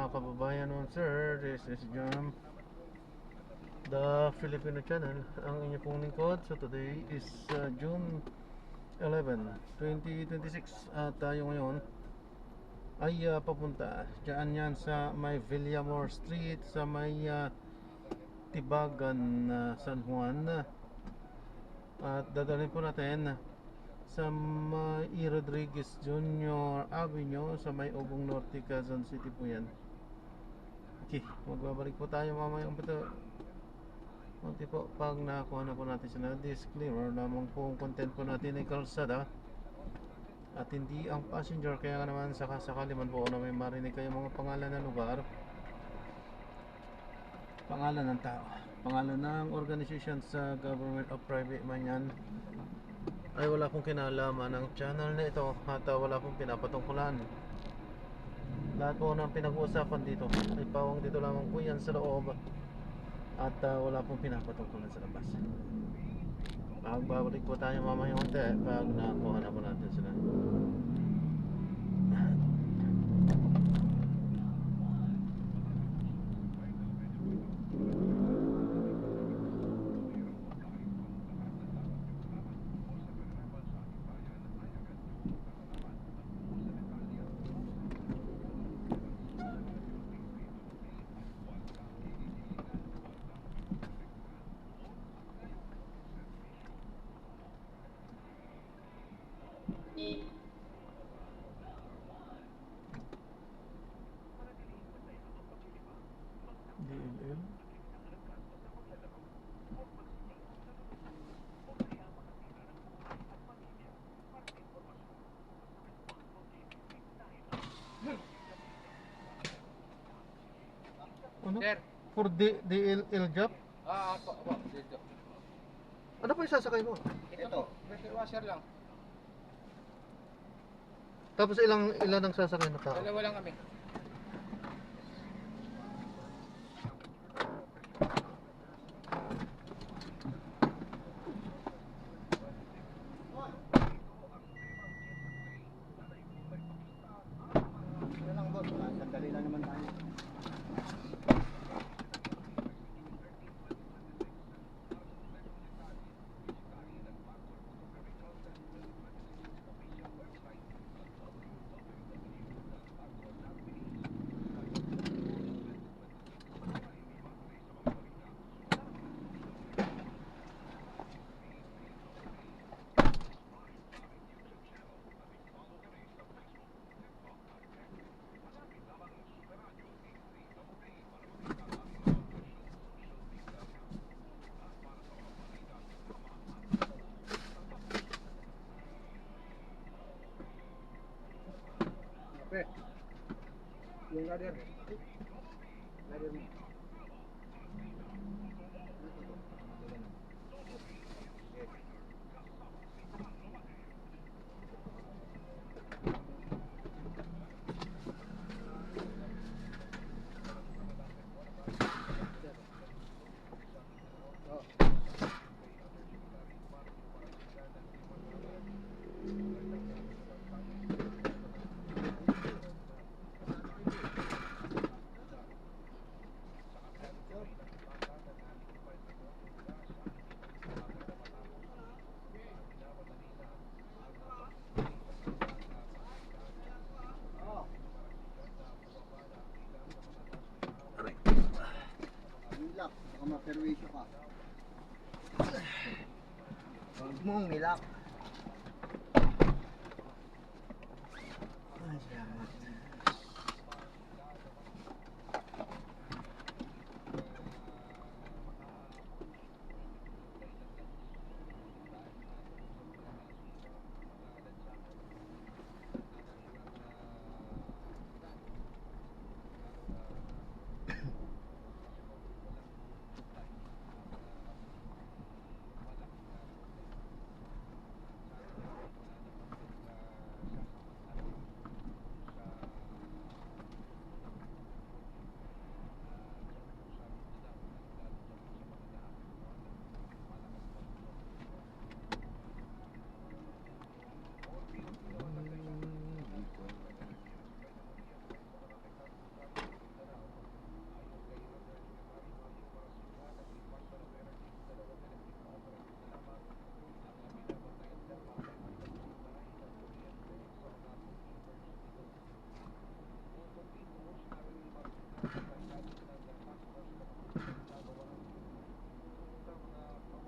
mga kababayan nun, sir. This is Jam, the Filipino channel. Ang inyo pong lingkod. So today is June 11, 2026. At tayo ngayon ay papunta dyan yan sa may Villamor Street, sa may Tibagan, San Juan. At dadalhin po natin sa may E. Rodriguez Jr. Avenue sa may Ugong Norte, Quezon City po yan. Okay, magbabalik po tayo mamaya po pag nakakuha na po natin sila. Disclaimer lamang po ang content po natin ay kalsada at hindi ang passenger, kaya naman sakasakali man po na may marinig kayo mga pangalan ng lugar, pangalan ng tao, pangalan ng organization sa government o private man yan, ay wala pong kinalaman ng channel na ito at wala pong pinapatungkulan. Lahat po ng pinag-uusapan dito ay pawang dito lamang po yan sa loob at wala pong pinapatungkulan sa labas. Magbabalik po tayo mamaya unti pag nakuha na po natin sila. DLL ano? Sir. For DLL job? Ako, dito. Ano po yung sasakay mo? Ito, pressure washer lang. Tapos ilan ang sasakay na tao? Dalawa lang kami. Ano lang boss, sandali lang naman tayo. Okay. Yung ladder. Ladder mo. Milak, baka ma-perwisyo ka. Huwag mong milak. Ay, salamat.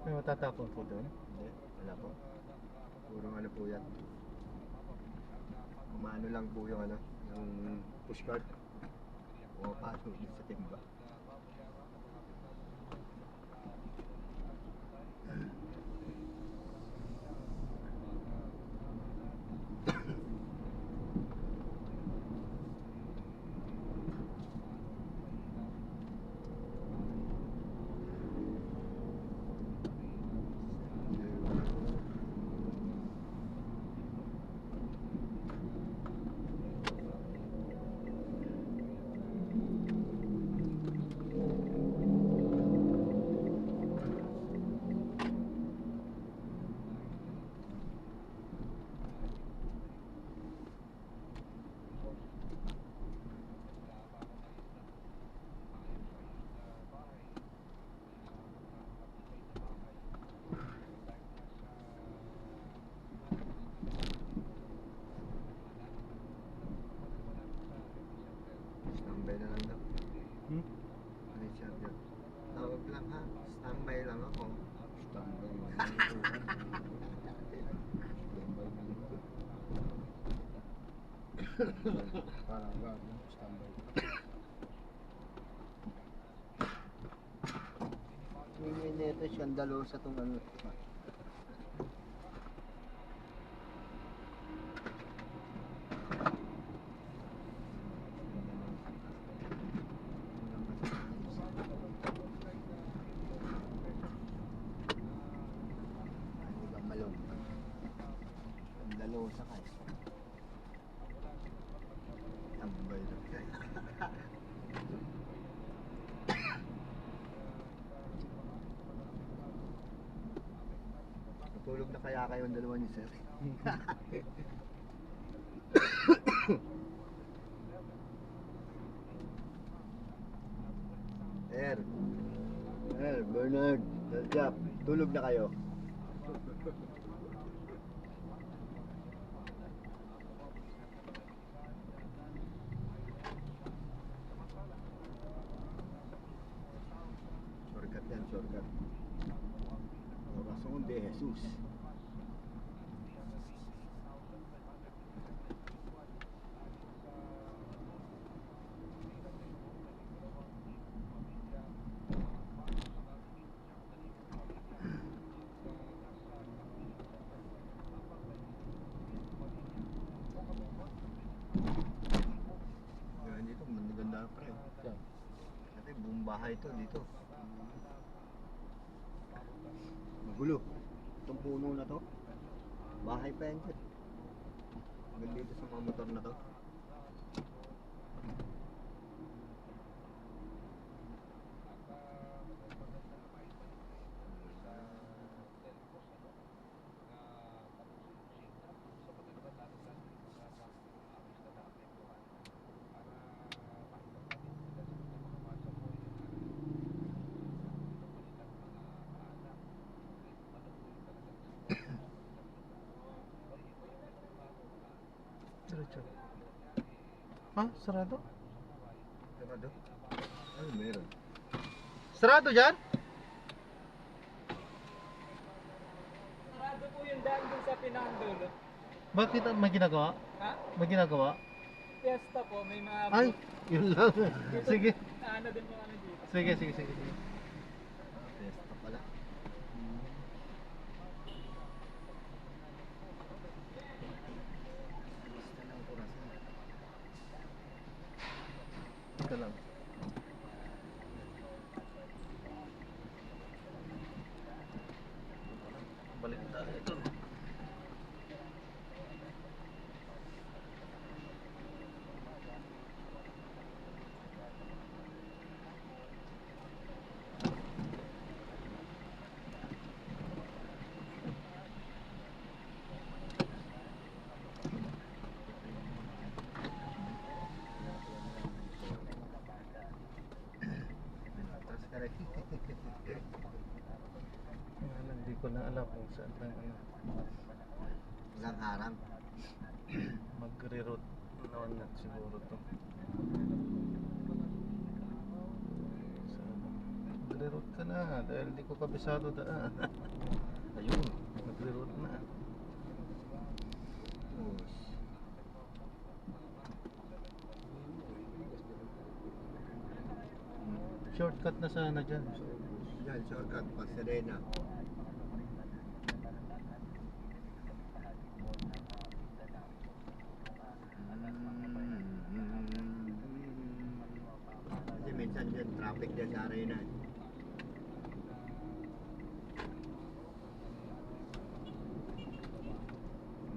May matatapon po doon. Hindi, wala po. Puro ano po yan. Kumano lang po yung ano, yung pushcart. Pumapasok din sa timba. Standby na lang daw. Ano yung charger? Tawag lang ha. Standby lang ako. Standby lang ako. Parang gano'n. Standby. Yung neto, skandalosa itong ano. Skandalosa ka eh. Tambay lang kayo. Natulog na kaya kayo ang dalawa ni Sir? Bernard, Daljap, tulog na kayo. Shortcut yan, shortcut. Corazon de Jesus. Yan dito, maganda pre. Kasi buong bahay to dito. Magulo. Itong puno na to. Bahay pa yan dyan. Hanggang dito sa mga motor na to. Diretso. Ha? Sarado? Sarado? Ano meron? Sarado dyan? Sarado po yung daan dun sa pinandulo. Bakit may ginagawa? Ha? May ginagawa? Fiesta po, may mga Ay, yun lang. Sige. ano din mga ano dito. Sige. Sige. Fiesta pala. Fiesta ng Corazon. Ito lang. Balik tayo ito. Tapos ka rin. Hindi ko na alam kung saan tayo Walang harang. mag-reroute naman na siguro to. na dahil hindi ko kabisado daan. Ayun, nag-reroute na. Tapos, Shortcut na sana dyan. yan, shortcut, Pasadena. Kasi minsan dyan, traffic dyan sa arena.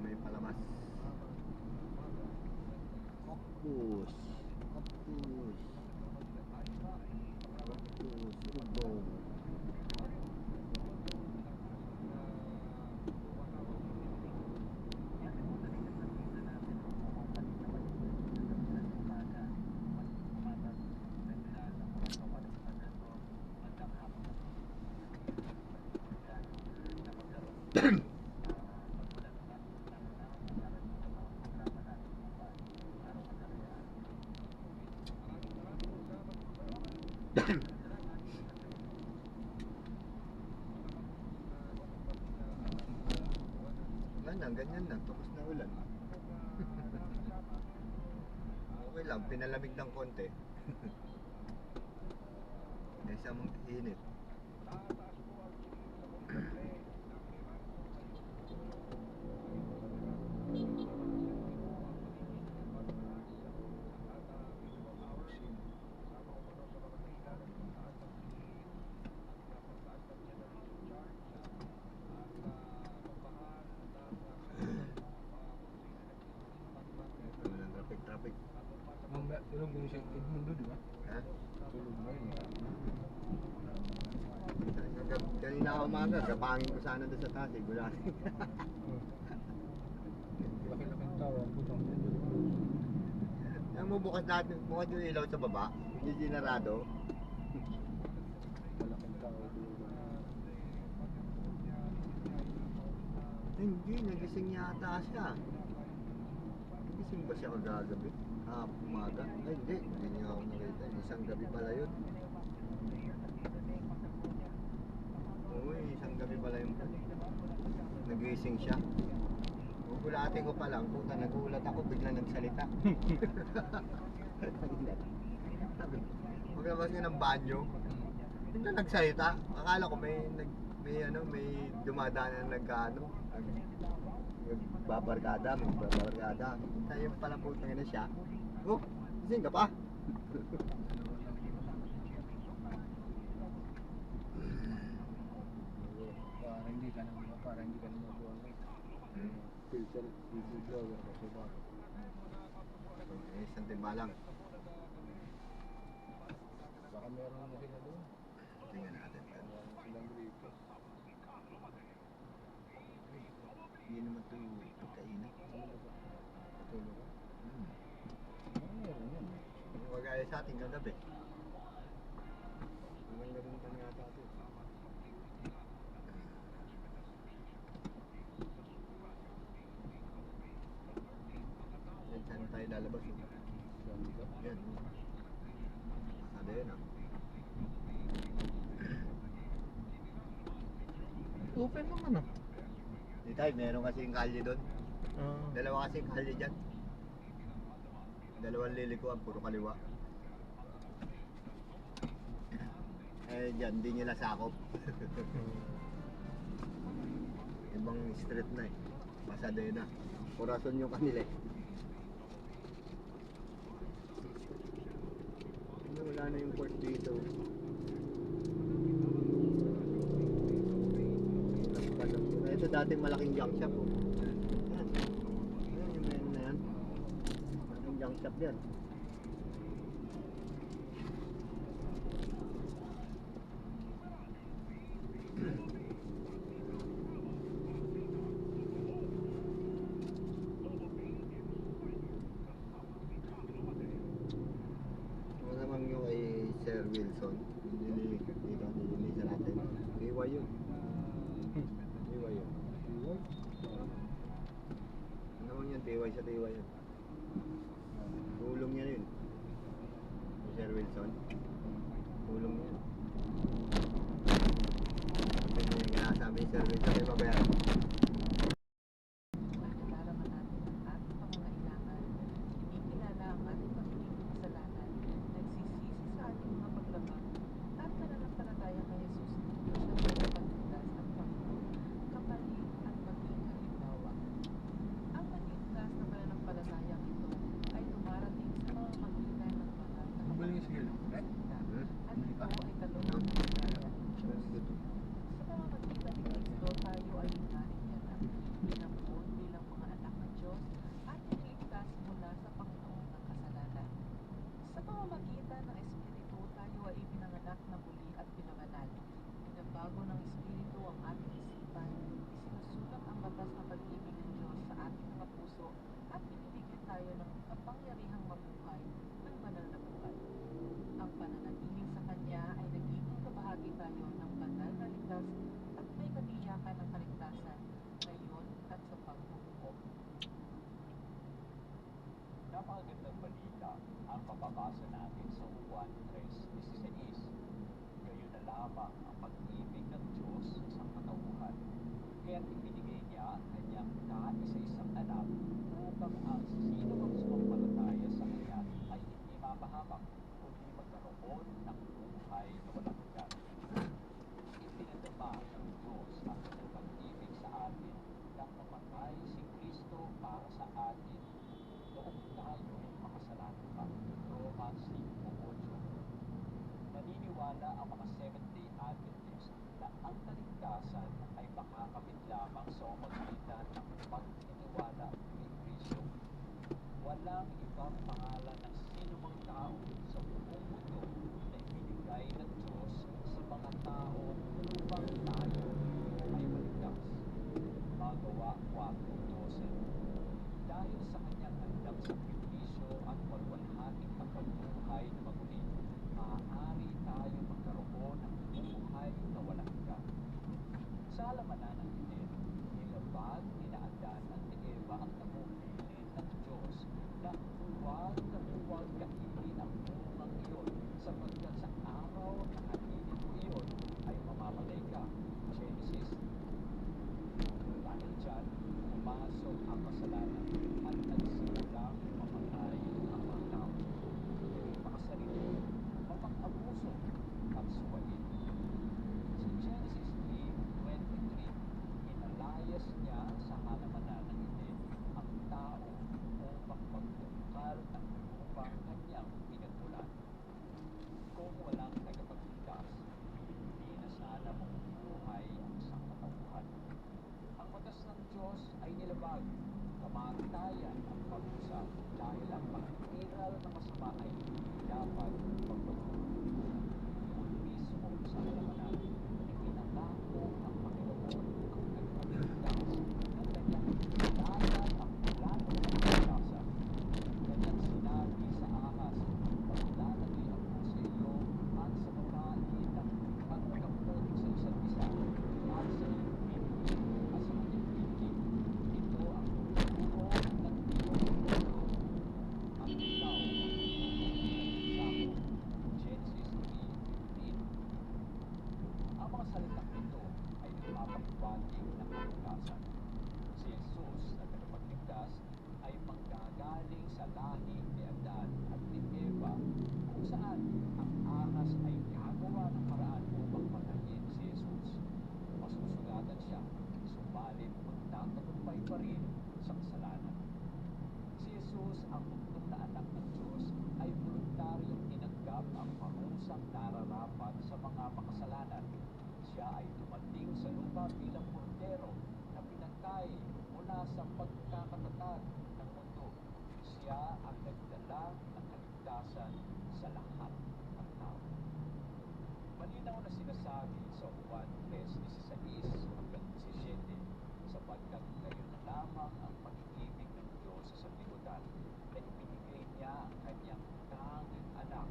May palabas. Opus. Opus. Opus. Ubong. Ganyan lang, tapos na ulan. Okay lang, pinalamig ng konti. Kaysa mong init. Traffic. Mamaya, tulog mo siya Edmundo, di ba? Ha? Tulog mo yun. Kanina ako umaga, gapangin ko sana doon sa taas, eh, gulatin. Laki-laking tawa, putang. Alam mo, bukas yung ilaw sa baba, hindi ginarado. Malaking tawa. Hindi, nagising yata siya. Nagising ba siya kagagabi? Umaga? Ay, hindi niya ako nakita. Isang gabi pala yun. Oo, isang gabi pala yun. Nagising siya. Gugulatin ko pa lang, puta, nagulat ako, bigla nagsalita. Maglabas ka ng banyo, bigla nagsalita. Akala ko may dumadaan na magbabarkada. Tayo pala putang na siya. Oh, gising ka pa? Para hindi ka na mabuhay. Filter, video vlogger kasi ba? Isang timbalang. Baka meron na sila doon. Tingnan natin. Meron silang rito. Hindi naman ito pagkainat. Tulog ka? Meron yan. Kagaya sa ating kagabi. Walang ganun pa nga tayo. Yan, saan tayo lalabas? Sabi ka? Yan. Sabi yun ah. Open naman ah. Di tayo, meron kasing kalye doon. Dalawa kasing kalye dyan. Dalawang lilikuan, puro kaliwa. Eh dyan, di nila sakop. Ibang street na eh. Pasadena. Corazon yung kanila eh. Wala na yung port dito. Ito dating malaking junk shop oh. Yan. Ayan yung meron na yan. Malaking junk shop yan. Ano naman yung kay Sir Wilson? Nilisa natin. Iwa yun. Iwa yun. Ano naman yun? Tiway sa tiway yun. Tulong niya yun. Sir Wilson. Tulong niya. anak na muli at pinabanal. Binabago ng Espiritu ang ating isipan, isinusulat ang batas ng pag-ibig ng Diyos sa ating mga puso at binibigyan tayo ng kapangyarihang mabuhay ng banal na buhay. Ang pananatiling sa Kanya ay nagiging kabahagi tayo ng banal na likas at may katiyakan ng kaligtasan ngayon at sa pagbubuo. Napakagandang balita ang mababasa natin sa Juan 3:16. Gayon na lamang ang pag-ibig ng Diyos sa katauhan, kaya't ibinigay niya ang kanyang kaisa-isang anak upang ang sino mang sumampalataya sa kanya ay hindi mapahamak, kundi magkaroon ng buhay na walang hanggan. Ipinadama ng Diyos ang kanyang pag-ibig sa atin nang mamatay si Kristo para sa atin noong tayo makasalanan pa. Romans 5:8. Naniniwala ang mga Seventh-day Adventists na ang kaligtasan ay makakamit lamang sa pamagitan ng pagtitiwala kay Kristo. Walang ibang pangalan ng sinumang tao sa buong mundo na ibinigay ng Diyos sa mga tao upang tayo ay maligtas. Magawa 4:12. Dahil sa kanyang handang sakripisyo at walwalhating pagkabuhay na maguli, maaari tayo magkaroon ng buhay na walang hanggan. Sa halamanan ng Eden, nilabag ni Adan at ni Eva ang tagubilin ng Diyos na huwag kainin ang bungang iyon, sapagkat sa araw na kainin mo iyon ay mamamatay ka. Genesis. Dahil dyan, pumasok ang kasalanan at nagsimulang mamatay ang mga tao. Naging makasarili, mapang-abuso at suwain. Sa Genesis 3:23, inalayas niya sa halamanan ng Eden ang tao upang magtungkal ng upang kanyang pinagmulan. Kung walang tagapagligtas, hindi na sana mabubuhay ang isang katauhan. Ang batas ng Diyos ay nilabag, kamatayan ang parusa dahil ang pag-iral ng masama ay hindi dapat pagpatuloy. Kung mismo sa halamanan, ipinangako ang Panginoon ang tagapagligtas ng kanyang dalan ang plano ng kaligtasan. Kanyang sinabi sa ahas, maglalagay ako sa iyo at sa babae ng pagkapot sa isa't isa at sa iyong binti at sa kanyang binti. Ito ang tuturo ng iyong ulo at ikaw ang tuturo ng isa ko. Genesis 3:15. Ang mga salitang ito ay nagpapahiwatig ng kaligtasan. Si Jesus na tagapagligtas ay manggagaling sa lahi ni Adan at ni Eva, kung saan ang ahas ay gagawa ng paraan upang patayin si Jesus. Masusugatan siya, subalit magtatagumpay pa rin sa kasalanan. Si Jesus, ang bugtong na anak ng Diyos, ay voluntaryong tinanggap ang parusang nararapat sa mga makasalanan. Siya ay dumating sa lupa bilang kordero na pinatay mula sa pagkakatatag ng mundo. Siya ang nagdala ng kaligtasan sa lahat ng tao. Malinaw na sinasabi sa Juan 3:16 hanggang 17, sapagkat gayon na lamang ang pag-ibig ng Diyos sa sanlibutan na ibinigay niya ang kanyang tanging anak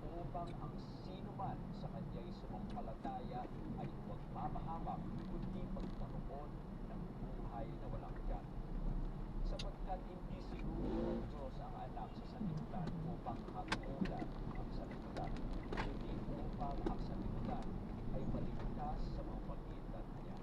upang ang sino man sa kanya'y sumampalataya ay huwag mapahamak, kundi magkaroon ng buhay na walang hanggan. Sapagkat hindi sinuro ng Diyos ang anak sa sanlibutan upang hatulan ang sanlibutan, kundi upang ang sanlibutan ay maligtas sa mga pagitan niya.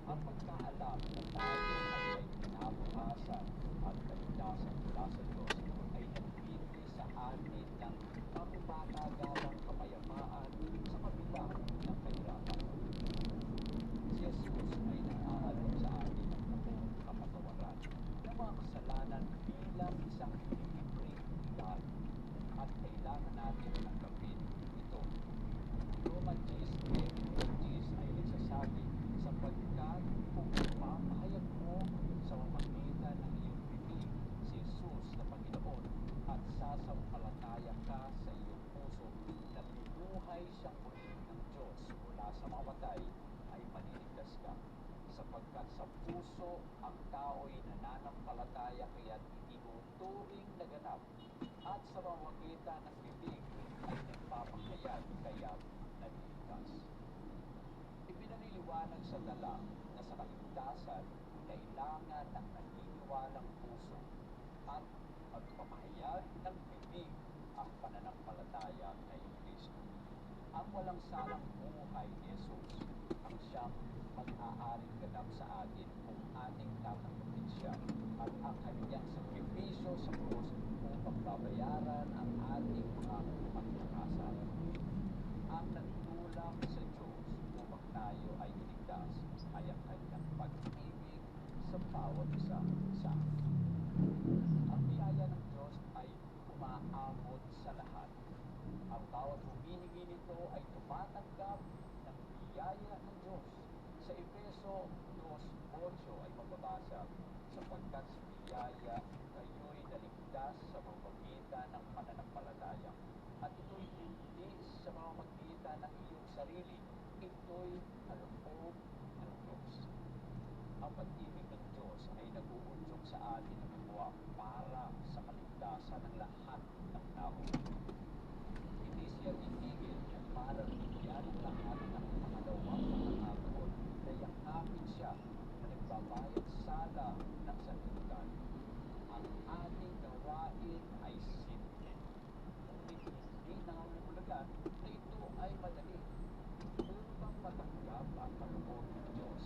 Ang pagkaalam na tayo ay may kinabukasan at kaligtasan mula sa Diyos ay nagbibigay sa atin ng pangmatagalang kapayapaan sa kabila ng kahirapan. Si Jesus ay naaalok sa atin ng buong kapatawaran ng mga kasalanan pamamagitan ng bibig ay nagpapahayag kaya naliligtas. Ipinaliliwanag sa dala na sa kaligtasan, kailangan ng naniniwalang puso at magpapahayag ng bibig ang pananampalataya kay Kristo. Ang walang salang buhay ni Jesus ang siyang mag-aaring ganap sa atin kung ating tatanggapin siya at ang kanyang sakripisyo sa krus upang babayaran ang ating mga pagkakasala. Ang nagtulak sa Diyos upang tayo ay iligtas ay ang kanyang pag-ibig sa bawat isa sa atin. Ang biyaya ng Diyos ay umaabot sa lahat. Ang bawat humihingi nito ay tumatanggap ng biyaya ng Diyos. Sa Efeso 2:8 ay mababasa, sapagkat sa biyaya kayo'y naligtas sa pamamagitan ng pananampalataya. At ito'y hindi sa pamamagitan ng iyong sarili, ito'y kaloob ng Diyos. Ang pag-ibig ng Diyos ay nag-uudyok sa atin ng gawa para sa kaligtasan ng lahat ng tao. Hindi siya titigil para bigyan ng lahat ng pangalawang pangangakot na yakapin siya na nagbabayad sala ng sanlibutan. Ang ating gawain ay simple, ngunit hindi nangangahulugan na ito ay madali. Upang matanggap ang kaloob ng Diyos,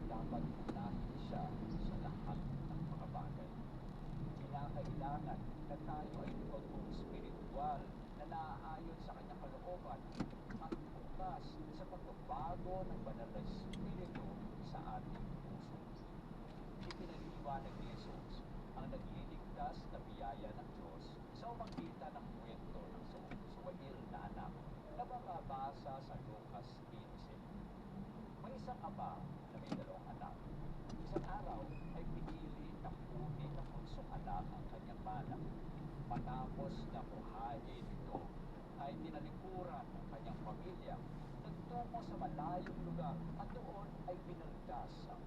dapat unahin siya sa lahat ng mga bagay. Kinakailangan na tayo ay totoo spiritual na naaayon sa kanyang kalooban at bukas sa pagbabago ng banal na Espiritu sa ating puso. Ipinaliliwanag ni Jesus ang nagliligtas na biyaya ng Diyos sa pamamagitan ng kwento ng suwail na anak na makabasa sa Lucas 15. May isang ama na may 2 anak. Isang araw ay pinili na kunin ng bunsong anak ang kanyang manang. Matapos na kuhanin ito, ay tinalikuran ng kanyang pamilya, nagtungo sa malayong lugar at doon ay binaldas ang